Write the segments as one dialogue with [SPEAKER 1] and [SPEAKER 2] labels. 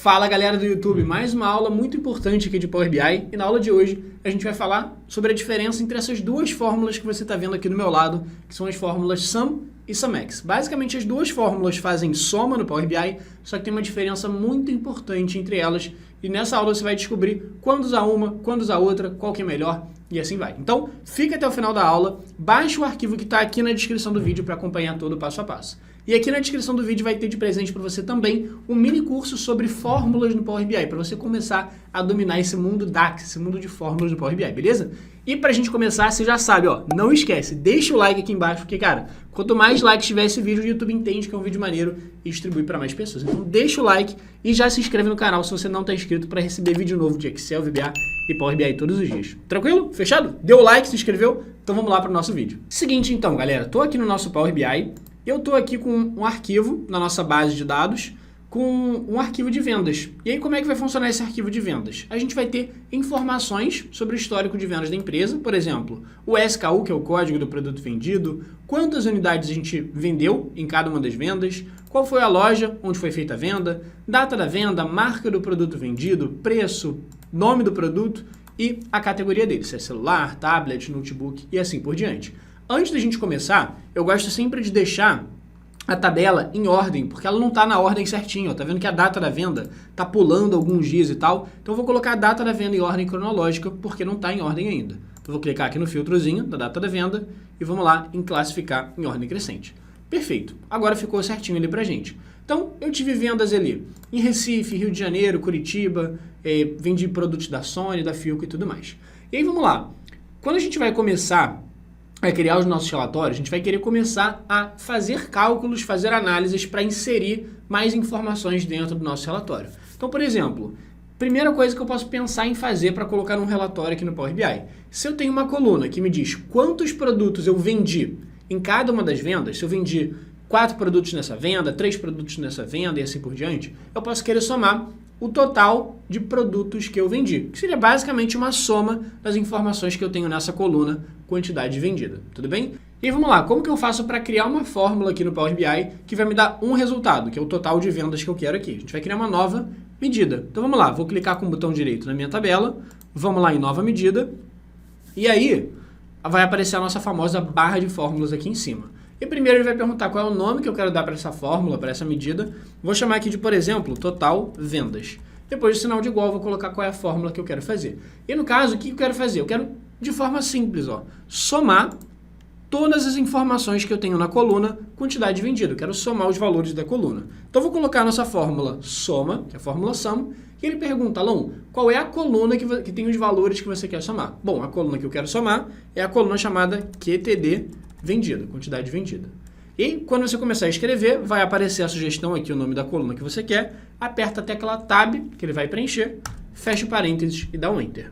[SPEAKER 1] Fala galera do YouTube, mais uma aula muito importante aqui de Power BI e na aula de hoje a gente vai falar sobre a diferença entre essas duas fórmulas que você está vendo aqui do meu lado, que são as fórmulas SUM e SUMX. Basicamente as duas fórmulas fazem soma no Power BI, só que tem uma diferença muito importante entre elas e nessa aula você vai descobrir quando usar uma, quando usar outra, qual que é melhor e assim vai. Então fica até o final da aula, baixa o arquivo que está aqui na descrição do vídeo para acompanhar todo o passo a passo. E aqui na descrição do vídeo vai ter de presente para você também um mini curso sobre fórmulas no Power BI, para você começar a dominar esse mundo DAX, esse mundo de fórmulas no Power BI, beleza? E pra gente começar, você já sabe, ó, não esquece, deixa o like aqui embaixo, porque, cara, quanto mais likes tiver esse vídeo, o YouTube entende que é um vídeo maneiro e distribui para mais pessoas. Então deixa o like e já se inscreve no canal se você não está inscrito para receber vídeo novo de Excel, VBA e Power BI todos os dias. Tranquilo? Fechado? Deu o like, se inscreveu? Então vamos lá para o nosso vídeo. Seguinte então, galera, tô aqui no nosso Power BI. Eu estou aqui com um arquivo na nossa base de dados, com um arquivo de vendas. E aí como é que vai funcionar esse arquivo de vendas? A gente vai ter informações sobre o histórico de vendas da empresa, por exemplo, o SKU, que é o código do produto vendido, quantas unidades a gente vendeu em cada uma das vendas, qual foi a loja onde foi feita a venda, data da venda, marca do produto vendido, preço, nome do produto e a categoria dele, se é celular, tablet, notebook e assim por diante. Antes da gente começar, eu gosto sempre de deixar a tabela em ordem, porque ela não está na ordem certinho, ó. Tá vendo que a data da venda está pulando alguns dias e tal, então eu vou colocar a data da venda em ordem cronológica, porque não está em ordem ainda. Então eu vou clicar aqui no filtrozinho da data da venda e vamos lá em classificar em ordem crescente. Perfeito, agora ficou certinho ali pra gente. Então eu tive vendas ali em Recife, Rio de Janeiro, Curitiba, vendi produtos da Sony, da Philco e tudo mais. E aí vamos lá, quando a gente vai começar a criar os nossos relatórios, a gente vai querer começar a fazer cálculos, fazer análises para inserir mais informações dentro do nosso relatório. Então, por exemplo, primeira coisa que eu posso pensar em fazer para colocar num relatório aqui no Power BI. Se eu tenho uma coluna que me diz quantos produtos eu vendi em cada uma das vendas, se eu vendi 4 produtos nessa venda, 3 produtos nessa venda e assim por diante, eu posso querer somar o total de produtos que eu vendi, que seria basicamente uma soma das informações que eu tenho nessa coluna, quantidade vendida, tudo bem? E vamos lá, como que eu faço para criar uma fórmula aqui no Power BI que vai me dar um resultado, que é o total de vendas que eu quero aqui? A gente vai criar uma nova medida. Então vamos lá, vou clicar com o botão direito na minha tabela, vamos lá em nova medida, e aí vai aparecer a nossa famosa barra de fórmulas aqui em cima. E primeiro ele vai perguntar qual é o nome que eu quero dar para essa fórmula, para essa medida. Vou chamar aqui de, por exemplo, total vendas. Depois do sinal de igual, vou colocar qual é a fórmula que eu quero fazer. E no caso, o que eu quero fazer? Eu quero, de forma simples, ó, somar todas as informações que eu tenho na coluna, quantidade vendida. Eu quero somar os valores da coluna. Então, vou colocar a nossa fórmula soma, que é a fórmula sum, e ele pergunta, Alon, qual é a coluna que tem os valores que você quer somar? Bom, a coluna que eu quero somar é a coluna chamada QTD vendida, quantidade vendida. E quando você começar a escrever, vai aparecer a sugestão aqui, o nome da coluna que você quer, aperta a tecla Tab, que ele vai preencher, fecha o parênteses e dá um Enter.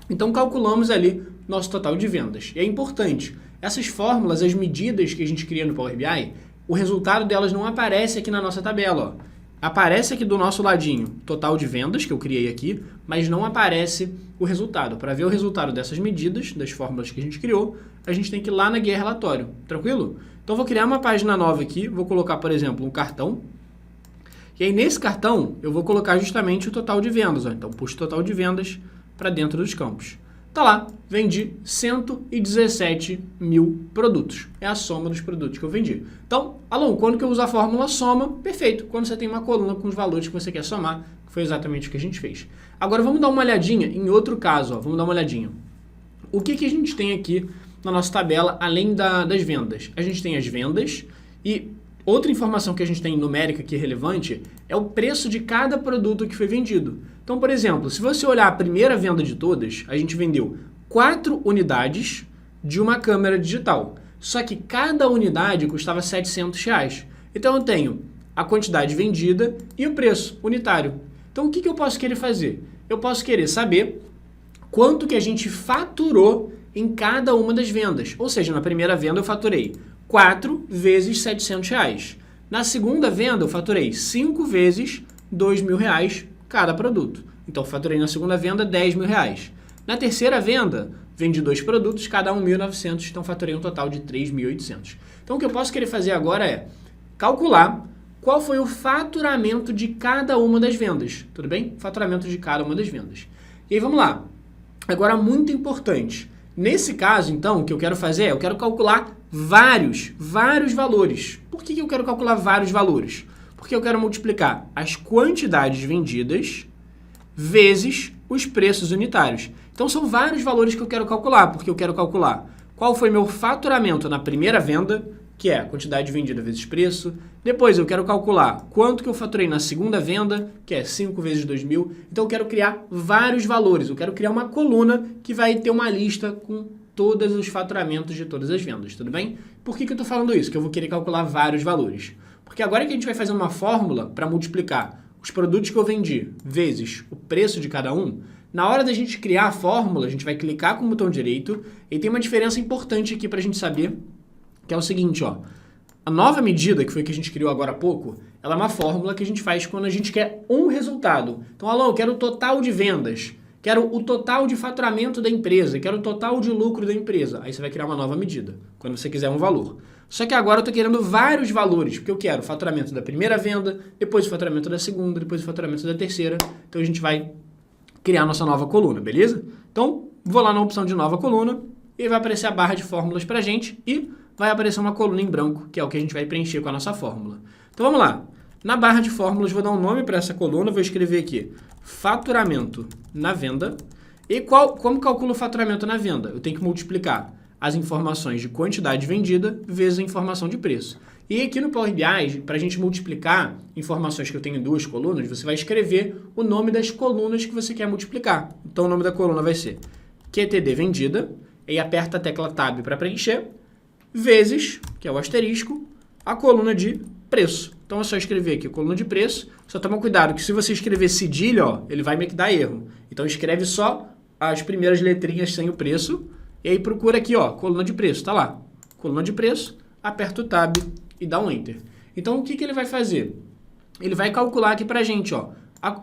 [SPEAKER 1] Então calculamos ali nosso total de vendas. E é importante, essas fórmulas, as medidas que a gente cria no Power BI, o resultado delas não aparece aqui na nossa tabela, ó. Aparece aqui do nosso ladinho total de vendas, que eu criei aqui, mas não aparece o resultado. Para ver o resultado dessas medidas, das fórmulas que a gente criou, a gente tem que ir lá na guia relatório, tranquilo? Então vou criar uma página nova aqui, vou colocar, por exemplo, um cartão. E aí nesse cartão eu vou colocar justamente o total de vendas, ó. Então puxo o total de vendas para dentro dos campos. Tá lá, vendi 117 mil produtos. É a soma dos produtos que eu vendi. Então, Alon, quando que eu uso a fórmula soma? Perfeito, quando você tem uma coluna com os valores que você quer somar, que foi exatamente o que a gente fez. Agora vamos dar uma olhadinha em outro caso, ó. Vamos dar uma olhadinha. O que a gente tem aqui na nossa tabela, além das vendas? A gente tem as vendas e outra informação que a gente tem numérica que é relevante é o preço de cada produto que foi vendido. Então, por exemplo, se você olhar a primeira venda de todas, a gente vendeu 4 unidades de uma câmera digital. Só que cada unidade custava R$700. Então, eu tenho a quantidade vendida e o preço unitário. Então, o que eu posso querer fazer? Eu posso querer saber quanto que a gente faturou em cada uma das vendas. Ou seja, na primeira venda eu faturei 4 vezes R$700. Na segunda venda eu faturei 5 vezes R$2.000 cada produto. Então, faturei na segunda venda R$10.000. Na terceira venda, vendi 2 produtos, cada um 1.900, então faturei um total de 3.800. Então, o que eu posso querer fazer agora é calcular qual foi o faturamento de cada uma das vendas, tudo bem? Faturamento de cada uma das vendas. E aí vamos lá. Agora, muito importante. Nesse caso, então, o que eu quero fazer é, eu quero calcular vários valores. Por que eu quero calcular vários valores? Porque eu quero multiplicar as quantidades vendidas vezes os preços unitários. Então, são vários valores que eu quero calcular, porque eu quero calcular qual foi meu faturamento na primeira venda, que é a quantidade vendida vezes preço. Depois, eu quero calcular quanto que eu faturei na segunda venda, que é 5 vezes 2.000. Então, eu quero criar vários valores. Eu quero criar uma coluna que vai ter uma lista com todos os faturamentos de todas as vendas, tudo bem? Por que eu estou falando isso? Que eu vou querer calcular vários valores. Porque agora que a gente vai fazer uma fórmula para multiplicar os produtos que eu vendi vezes o preço de cada um, na hora da gente criar a fórmula, a gente vai clicar com o botão direito e tem uma diferença importante aqui para a gente saber, que é o seguinte, ó. A nova medida, que foi que a gente criou agora há pouco, ela é uma fórmula que a gente faz quando a gente quer um resultado. Então, Alan, eu quero o total de vendas, quero o total de faturamento da empresa, quero o total de lucro da empresa. Aí você vai criar uma nova medida, quando você quiser um valor. Só que agora eu estou querendo vários valores, porque eu quero o faturamento da primeira venda, depois o faturamento da segunda, depois o faturamento da terceira. Então, a gente vai criar nossa nova coluna, beleza? Então, vou lá na opção de nova coluna e vai aparecer a barra de fórmulas para a gente e vai aparecer uma coluna em branco, que é o que a gente vai preencher com a nossa fórmula. Então, vamos lá. Na barra de fórmulas, vou dar um nome para essa coluna, vou escrever aqui faturamento na venda. E como calculo o faturamento na venda? Eu tenho que multiplicar as informações de quantidade vendida vezes a informação de preço. E aqui no Power BI, para a gente multiplicar informações que eu tenho em duas colunas, você vai escrever o nome das colunas que você quer multiplicar. Então, o nome da coluna vai ser QTD vendida, e aperta a tecla Tab para preencher, vezes, que é o asterisco, a coluna de preço. Então, é só escrever aqui a coluna de preço. Só toma cuidado que se você escrever cedilha, ó, ele vai meio que dar erro. Então, escreve só as primeiras letrinhas sem o preço. E aí, procura aqui, ó, coluna de preço. Tá lá. Coluna de preço, aperta o Tab e dá um Enter. Então, o que ele vai fazer? Ele vai calcular aqui pra gente, ó,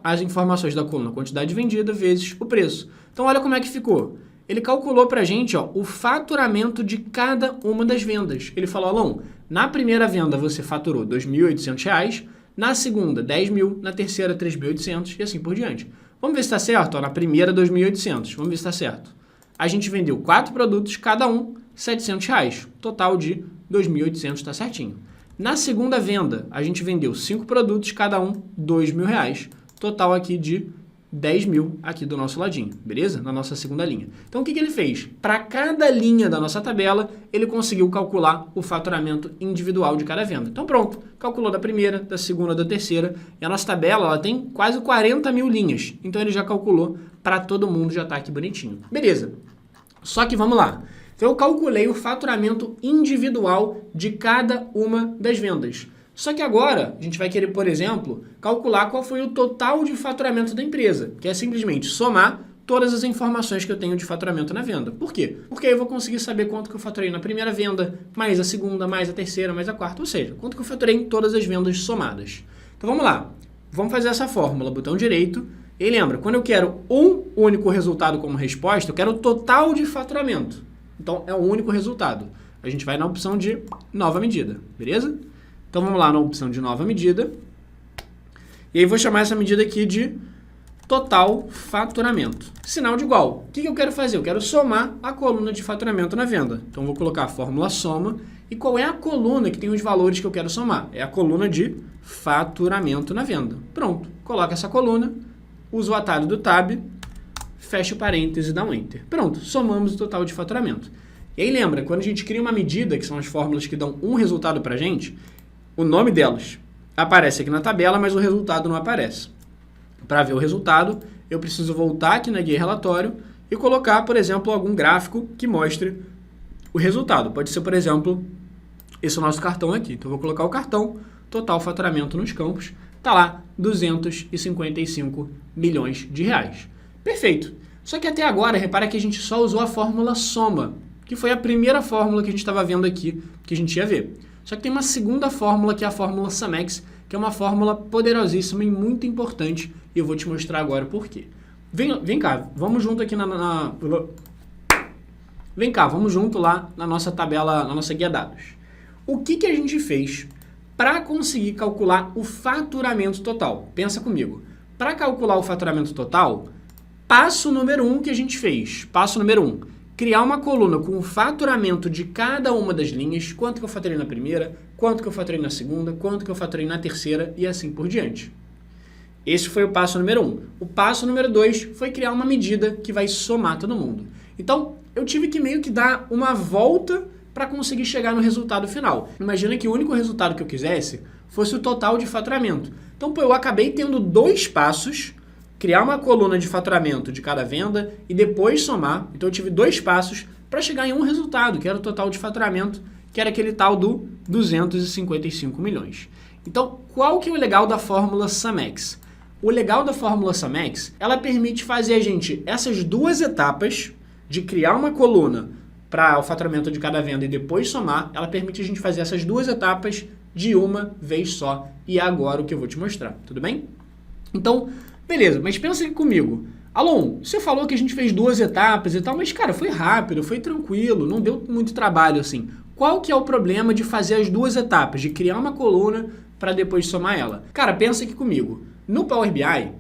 [SPEAKER 1] as informações da coluna quantidade vendida vezes o preço. Então, olha como é que ficou. Ele calculou pra gente, ó, o faturamento de cada uma das vendas. Ele falou, Alon, na primeira venda você faturou R$ 2.800, na segunda 10.000, na terceira 3.800 e assim por diante. Vamos ver se está certo? Ó, na primeira 2.800, vamos ver se está certo. A gente vendeu 4 produtos, cada um R$ 700, total de 2.800, está certinho. Na segunda venda, a gente vendeu 5 produtos, cada um R$ 2.000, total aqui de 10.000 aqui do nosso ladinho, beleza? Na nossa segunda linha. Então, o que ele fez? Para cada linha da nossa tabela, ele conseguiu calcular o faturamento individual de cada venda. Então, pronto. Calculou da primeira, da segunda, da terceira. E a nossa tabela ela tem quase 40.000 linhas. Então, ele já calculou para todo mundo, já está aqui bonitinho. Beleza. Só que vamos lá. Então, eu calculei o faturamento individual de cada uma das vendas. Só que agora, a gente vai querer, por exemplo, calcular qual foi o total de faturamento da empresa, que é simplesmente somar todas as informações que eu tenho de faturamento na venda. Por quê? Porque aí eu vou conseguir saber quanto que eu faturei na primeira venda, mais a segunda, mais a terceira, mais a quarta, ou seja, quanto que eu faturei em todas as vendas somadas. Então vamos lá, vamos fazer essa fórmula, botão direito, e lembra, quando eu quero um único resultado como resposta, eu quero o total de faturamento. Então é um único resultado. A gente vai na opção de nova medida, beleza? Então, vamos lá na opção de nova medida. E aí, vou chamar essa medida aqui de total faturamento. Sinal de igual. O que eu quero fazer? Eu quero somar a coluna de faturamento na venda. Então, vou colocar a fórmula soma. E qual é a coluna que tem os valores que eu quero somar? É a coluna de faturamento na venda. Pronto. Coloca essa coluna, usa o atalho do Tab, fecha o parêntese e dá um Enter. Pronto. Somamos o total de faturamento. E aí, lembra, quando a gente cria uma medida, que são as fórmulas que dão um resultado para a gente, o nome delas aparece aqui na tabela, mas o resultado não aparece. Para ver o resultado, eu preciso voltar aqui na guia relatório e colocar, por exemplo, algum gráfico que mostre o resultado. Pode ser, por exemplo, esse é o nosso cartão aqui. Então, eu vou colocar o cartão, total faturamento nos campos, está lá, 255 milhões de reais. Perfeito. Só que até agora, repara que a gente só usou a fórmula soma, que foi a primeira fórmula que a gente estava vendo aqui, que a gente ia ver. Só que tem uma segunda fórmula, que é a fórmula SUMEX, que é uma fórmula poderosíssima e muito importante, e eu vou te mostrar agora por quê. Vem cá, vamos junto aqui Vem cá, vamos junto lá na nossa tabela, na nossa guia dados. O que a gente fez para conseguir calcular o faturamento total. Pensa comigo. Para calcular o faturamento total, passo número 1 que a gente fez. Passo número 1. Criar uma coluna com o faturamento de cada uma das linhas. Quanto que eu faturei na primeira, quanto que eu faturei na segunda, quanto que eu faturei na terceira e assim por diante. Esse foi o passo número 1. O passo número 2 foi criar uma medida que vai somar todo mundo. Então, eu tive que meio que dar uma volta para conseguir chegar no resultado final. Imagina que o único resultado que eu quisesse fosse o total de faturamento. Então, eu acabei tendo 2 passos, criar uma coluna de faturamento de cada venda e depois somar. Então, eu tive 2 passos para chegar em um resultado, que era o total de faturamento, que era aquele tal do 255 milhões. Então, qual que é o legal da fórmula SumX? O legal da fórmula SumX, ela permite fazer a gente essas 2 etapas de criar uma coluna para o faturamento de cada venda e depois somar, ela permite a gente fazer essas 2 etapas de uma vez só. E é agora o que eu vou te mostrar, tudo bem? Então, beleza, mas pensa aqui comigo. Alon, você falou que a gente fez 2 etapas e tal, mas cara, foi rápido, foi tranquilo, não deu muito trabalho assim. Qual que é o problema de fazer as 2 etapas, de criar uma coluna para depois somar ela? Cara, pensa aqui comigo. No Power BI,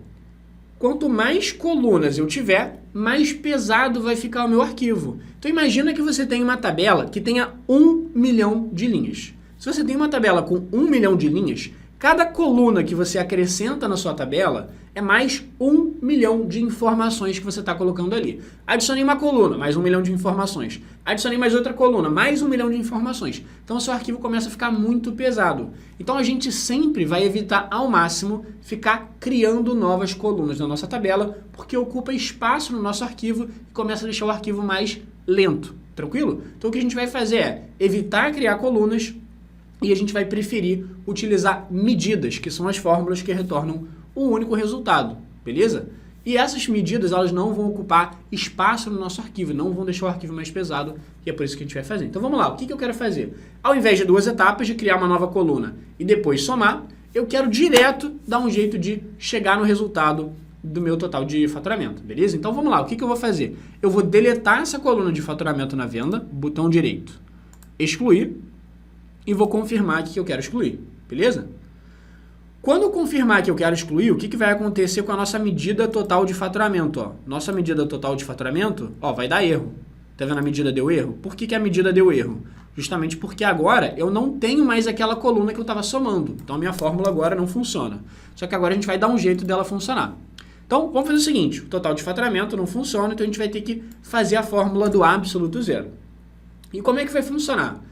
[SPEAKER 1] quanto mais colunas eu tiver, mais pesado vai ficar o meu arquivo. Então imagina que você tem uma tabela que tenha 1 milhão de linhas. Se você tem uma tabela com 1 milhão de linhas, cada coluna que você acrescenta na sua tabela é mais 1 milhão de informações que você está colocando ali. Adicionei uma coluna, mais 1 milhão de informações. Adicionei mais outra coluna, mais 1 milhão de informações. Então o seu arquivo começa a ficar muito pesado. Então a gente sempre vai evitar ao máximo ficar criando novas colunas na nossa tabela, porque ocupa espaço no nosso arquivo e começa a deixar o arquivo mais lento. Tranquilo? Então o que a gente vai fazer é evitar criar colunas e a gente vai preferir utilizar medidas, que são as fórmulas que retornam um único resultado, beleza? E essas medidas, elas não vão ocupar espaço no nosso arquivo, não vão deixar o arquivo mais pesado, e é por isso que a gente vai fazer. Então vamos lá, o que eu quero fazer? Ao invés de 2 etapas, de criar uma nova coluna e depois somar, eu quero direto dar um jeito de chegar no resultado do meu total de faturamento, beleza? Então vamos lá, o que eu vou fazer? Eu vou deletar essa coluna de faturamento na venda, botão direito, excluir, e vou confirmar que eu quero excluir, beleza? Quando eu confirmar que eu quero excluir, o que vai acontecer com a nossa medida total de faturamento? Ó? Nossa medida total de faturamento vai dar erro. Tá vendo? A medida deu erro? Por que a medida deu erro? Justamente porque agora eu não tenho mais aquela coluna que eu estava somando. Então a minha fórmula agora não funciona. Só que agora a gente vai dar um jeito dela funcionar. Então vamos fazer o seguinte, o total de faturamento não funciona, então a gente vai ter que fazer a fórmula do absoluto zero. E como é que vai funcionar?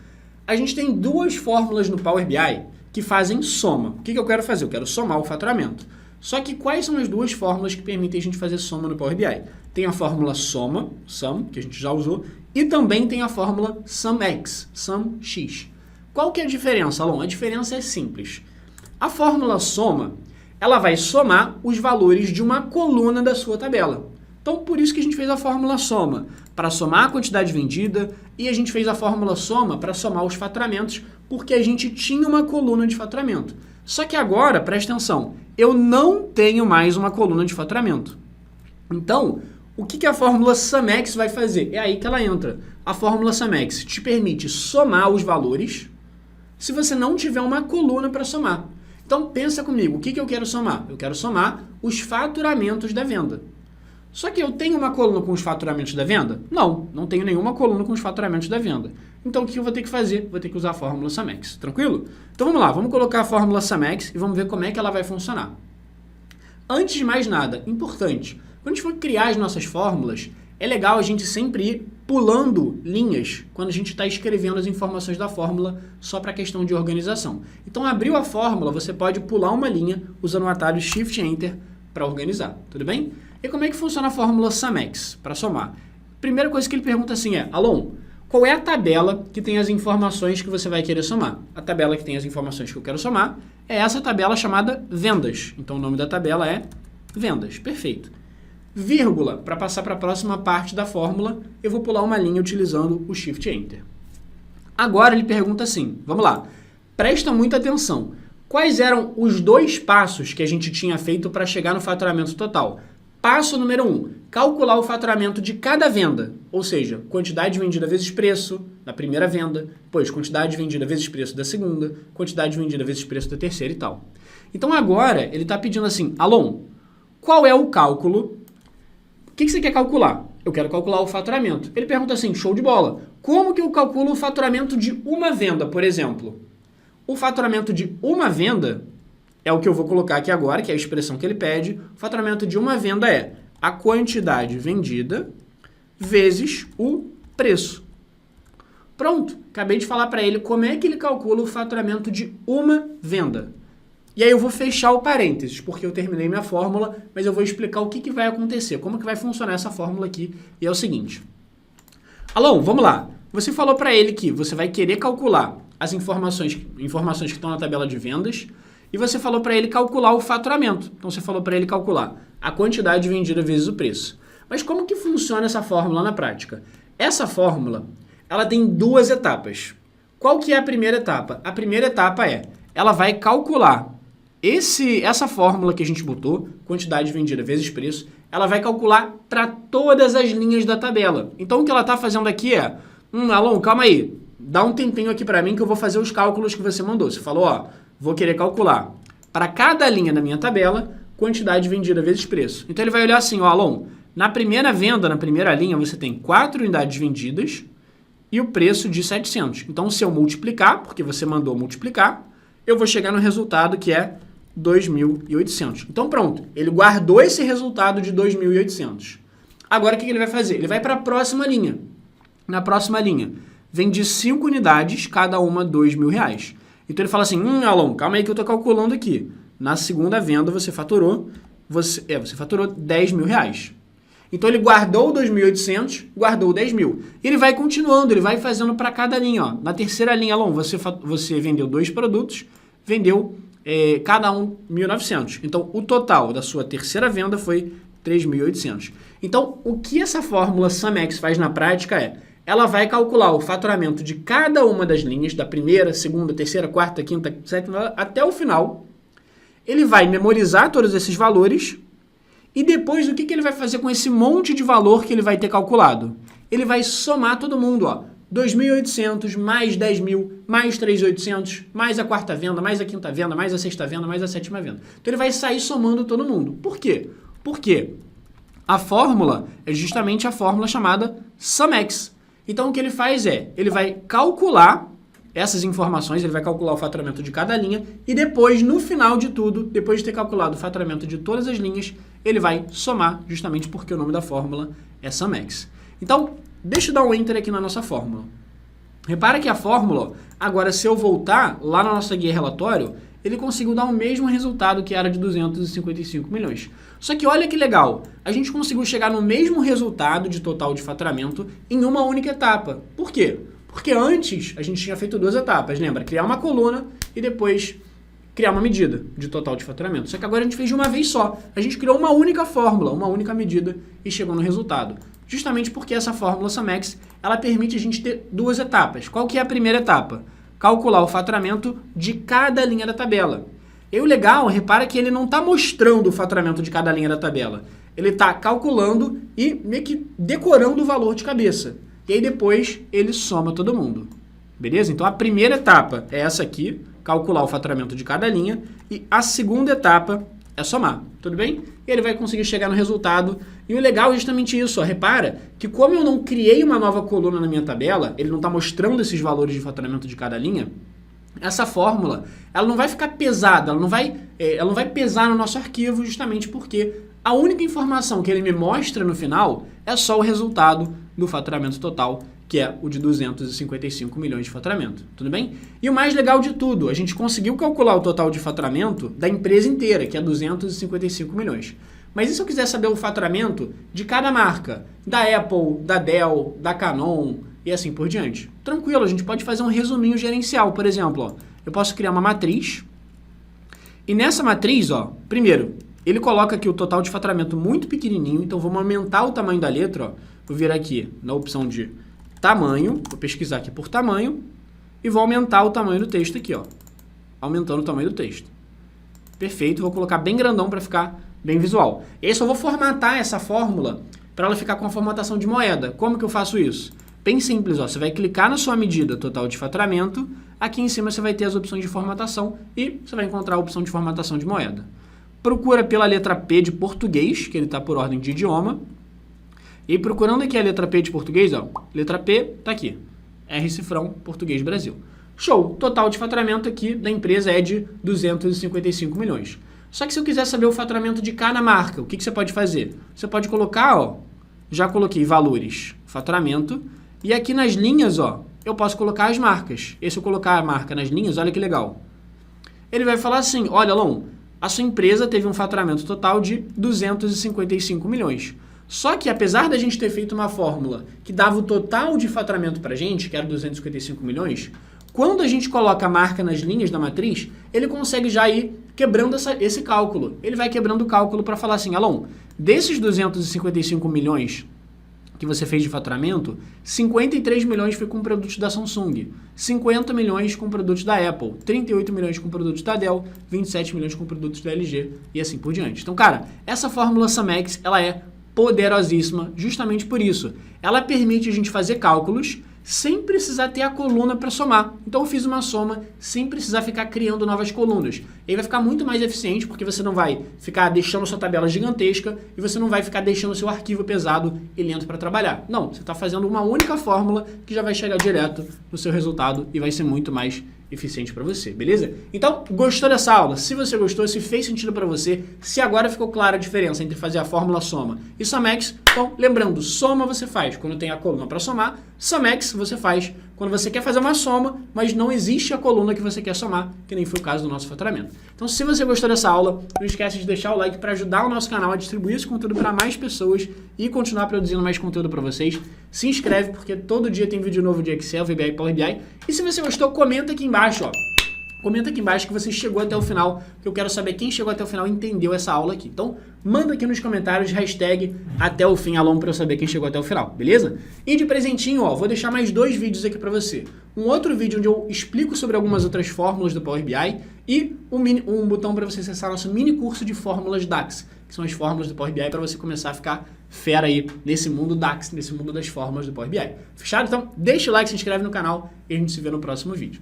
[SPEAKER 1] A gente tem 2 fórmulas no Power BI que fazem soma. O que eu quero fazer? Eu quero somar o faturamento. Só que quais são as 2 fórmulas que permitem a gente fazer soma no Power BI? Tem a fórmula soma, sum, que a gente já usou, e também tem a fórmula SumX, SumX. Qual que é a diferença, Alon? A diferença é simples. A fórmula soma, ela vai somar os valores de uma coluna da sua tabela. Então, por isso que a gente fez a fórmula soma, para somar a quantidade vendida, e a gente fez a fórmula soma para somar os faturamentos, porque a gente tinha uma coluna de faturamento. Só que agora, presta atenção, eu não tenho mais uma coluna de faturamento. Então, o que a fórmula SumX vai fazer? É aí que ela entra. A fórmula SumX te permite somar os valores se você não tiver uma coluna para somar. Então, pensa comigo, o que eu quero somar? Eu quero somar os faturamentos da venda. Só que eu tenho uma coluna com os faturamentos da venda? Não, não tenho nenhuma coluna com os faturamentos da venda. Então, o que eu vou ter que fazer? Vou ter que usar a fórmula SumX, tranquilo? Então, vamos lá, vamos colocar a fórmula SumX e vamos ver como é que ela vai funcionar. Antes de mais nada, importante, quando a gente for criar as nossas fórmulas, é legal a gente sempre ir pulando linhas quando a gente está escrevendo as informações da fórmula só para questão de organização. Então, abriu a fórmula, você pode pular uma linha usando o atalho Shift Enter para organizar, tudo bem? E como é que funciona a fórmula SumX para somar? Primeira coisa que ele pergunta assim é, Alon, qual é a tabela que tem as informações que você vai querer somar? A tabela que tem as informações que eu quero somar é essa tabela chamada vendas. Então o nome da tabela é vendas, perfeito. Vírgula, para passar para a próxima parte da fórmula, eu vou pular uma linha utilizando o Shift Enter. Agora ele pergunta assim, vamos lá, presta muita atenção. Quais eram os 2 passos que a gente tinha feito para chegar no faturamento total? Passo número 1, calcular o faturamento de cada venda, ou seja, quantidade vendida vezes preço da primeira venda, depois quantidade vendida vezes preço da segunda, quantidade vendida vezes preço da terceira e tal. Então agora ele está pedindo assim, Alon, qual é o cálculo? O que você quer calcular? Eu quero calcular o faturamento. Ele pergunta assim, show de bola, como que eu calculo o faturamento de uma venda, por exemplo? O faturamento de uma venda é o que eu vou colocar aqui agora, que é a expressão que ele pede. O faturamento de uma venda é a quantidade vendida vezes o preço. Pronto, acabei de falar para ele como é que ele calcula o faturamento de uma venda. E aí eu vou fechar o parênteses, porque eu terminei minha fórmula, mas eu vou explicar o que vai acontecer, como que vai funcionar essa fórmula aqui. E é o seguinte. Alon, vamos lá. Você falou para ele que você vai querer calcular as informações que estão na tabela de vendas, e você falou para ele calcular o faturamento. Então você falou para ele calcular a quantidade vendida vezes o preço. Mas como que funciona essa fórmula na prática? Essa fórmula, ela tem duas etapas. Qual que é a primeira etapa? A primeira etapa ela vai calcular essa fórmula que a gente botou, quantidade vendida vezes preço, ela vai calcular para todas as linhas da tabela. Então o que ela está fazendo aqui Alon, calma aí, dá um tempinho aqui para mim que eu vou fazer os cálculos que você mandou. Você falou, vou querer calcular para cada linha da minha tabela, quantidade vendida vezes preço. Então ele vai olhar assim, Alon, na primeira venda, na primeira linha, você tem 4 unidades vendidas e o preço de 700. Então se eu multiplicar, porque você mandou multiplicar, eu vou chegar no resultado que é 2.800. Então pronto, ele guardou esse resultado de 2.800. Agora o que ele vai fazer? Ele vai para a próxima linha. Na próxima linha, vende 5 unidades, cada uma R$2.000. Então ele fala assim, Alon, calma aí que eu estou calculando aqui. Na segunda venda você faturou R$10.000. Então ele guardou 2.800, guardou 10.000. E ele vai continuando, ele vai fazendo para cada linha. Na terceira linha, Alon, você vendeu 2 produtos, vendeu cada um 1.900. Então o total da sua terceira venda foi 3.800. Então o que essa fórmula SumX faz na prática ela vai calcular o faturamento de cada uma das linhas, da primeira, segunda, terceira, quarta, quinta, sétima, até o final. Ele vai memorizar todos esses valores e depois o que ele vai fazer com esse monte de valor que ele vai ter calculado? Ele vai somar todo mundo, 2.800 mais 10.000, mais 3.800, mais a quarta venda, mais a quinta venda, mais a sexta venda, mais a sétima venda. Então ele vai sair somando todo mundo. Por quê? Porque a fórmula é justamente a fórmula chamada SumX. Então o que ele faz ele vai calcular essas informações, ele vai calcular o faturamento de cada linha e depois, no final de tudo, depois de ter calculado o faturamento de todas as linhas, ele vai somar, justamente porque o nome da fórmula é SumX. Então, deixa eu dar um Enter aqui na nossa fórmula. Repara que a fórmula, agora se eu voltar lá na nossa guia relatório, ele conseguiu dar o mesmo resultado que era de 255 milhões. Só que olha que legal, a gente conseguiu chegar no mesmo resultado de total de faturamento em uma única etapa. Por quê? Porque antes a gente tinha feito 2 etapas, lembra? Criar uma coluna e depois criar uma medida de total de faturamento. Só que agora a gente fez de uma vez só. A gente criou uma única fórmula, uma única medida e chegou no resultado. Justamente porque essa fórmula SumX, ela permite a gente ter 2 etapas. Qual que é a primeira etapa? Calcular o faturamento de cada linha da tabela. E o legal, repara que ele não está mostrando o faturamento de cada linha da tabela. Ele está calculando e meio que decorando o valor de cabeça. E aí depois ele soma todo mundo. Beleza? Então a primeira etapa é essa aqui, calcular o faturamento de cada linha. E a segunda etapa é somar. Tudo bem? E ele vai conseguir chegar no resultado. E o legal é justamente isso. Repara que como eu não criei uma nova coluna na minha tabela, ele não está mostrando esses valores de faturamento de cada linha, essa fórmula ela não vai ficar pesada, ela não vai pesar no nosso arquivo justamente porque a única informação que ele me mostra no final é só o resultado do faturamento total, que é o de 255 milhões de faturamento. Tudo bem? E o mais legal de tudo, a gente conseguiu calcular o total de faturamento da empresa inteira, que é 255 milhões. Mas e se eu quiser saber o faturamento de cada marca? Da Apple, da Dell, da Canon e assim por diante. Tranquilo, a gente pode fazer um resuminho gerencial. Por exemplo, eu posso criar uma matriz e nessa matriz, primeiro, ele coloca aqui o total de faturamento muito pequenininho, então vamos aumentar o tamanho da letra. Vou vir aqui na opção de tamanho, vou pesquisar aqui por tamanho e vou aumentar o tamanho do texto aqui, aumentando o tamanho do texto. Perfeito, vou colocar bem grandão para ficar bem visual. E aí só vou formatar essa fórmula para ela ficar com a formatação de moeda. Como que eu faço isso? Bem simples, ó. Você vai clicar na sua medida total de faturamento, aqui em cima você vai ter as opções de formatação e você vai encontrar a opção de formatação de moeda. Procura pela letra P de português, que ele está por ordem de idioma. E procurando aqui a letra P de português, ó, letra P está aqui, R cifrão, português Brasil. Show! Total de faturamento aqui da empresa é de 255 milhões. Só que se eu quiser saber o faturamento de cada marca, o que você pode fazer? Você pode colocar, ó, já coloquei valores, faturamento, e aqui nas linhas, ó, eu posso colocar as marcas. E se eu colocar a marca nas linhas, olha que legal. Ele vai falar assim, olha, Alon, a sua empresa teve um faturamento total de 255 milhões. Só que apesar da gente ter feito uma fórmula que dava o total de faturamento para a gente, que era 255 milhões, quando a gente coloca a marca nas linhas da matriz, ele consegue já ir quebrando esse cálculo. Ele vai quebrando o cálculo para falar assim, Alon, desses 255 milhões que você fez de faturamento, 53 milhões foi com produtos da Samsung, 50 milhões com produtos da Apple, 38 milhões com produtos da Dell, 27 milhões com produtos da LG e assim por diante. Então, cara, essa fórmula SumX, ela é poderosíssima justamente por isso. Ela permite a gente fazer cálculos sem precisar ter a coluna para somar. Então eu fiz uma soma sem precisar ficar criando novas colunas. E aí vai ficar muito mais eficiente porque você não vai ficar deixando sua tabela gigantesca e você não vai ficar deixando seu arquivo pesado e lento para trabalhar. Não, você está fazendo uma única fórmula que já vai chegar direto no seu resultado e vai ser muito mais eficiente para você, beleza? Então, gostou dessa aula? Se você gostou, se fez sentido para você, se agora ficou clara a diferença entre fazer a fórmula soma e SumX, então, lembrando, soma você faz quando tem a coluna para somar, SumX você faz quando você quer fazer uma soma, mas não existe a coluna que você quer somar, que nem foi o caso do nosso faturamento. Então, se você gostou dessa aula, não esquece de deixar o like para ajudar o nosso canal a distribuir esse conteúdo para mais pessoas e continuar produzindo mais conteúdo para vocês. Se inscreve, porque todo dia tem vídeo novo de Excel, VBA e Power BI. E se você gostou, comenta aqui embaixo, ó. Comenta aqui embaixo que você chegou até o final, que eu quero saber quem chegou até o final e entendeu essa aula aqui. Então, manda aqui nos comentários, hashtag até o fim, Alon, para eu saber quem chegou até o final, beleza? E de presentinho, ó, vou deixar mais 2 vídeos aqui para você. Um outro vídeo onde eu explico sobre algumas outras fórmulas do Power BI e um botão para você acessar nosso mini curso de fórmulas DAX, que são as fórmulas do Power BI para você começar a ficar fera aí nesse mundo DAX, nesse mundo das fórmulas do Power BI. Fechado? Então, deixa o like, se inscreve no canal e a gente se vê no próximo vídeo.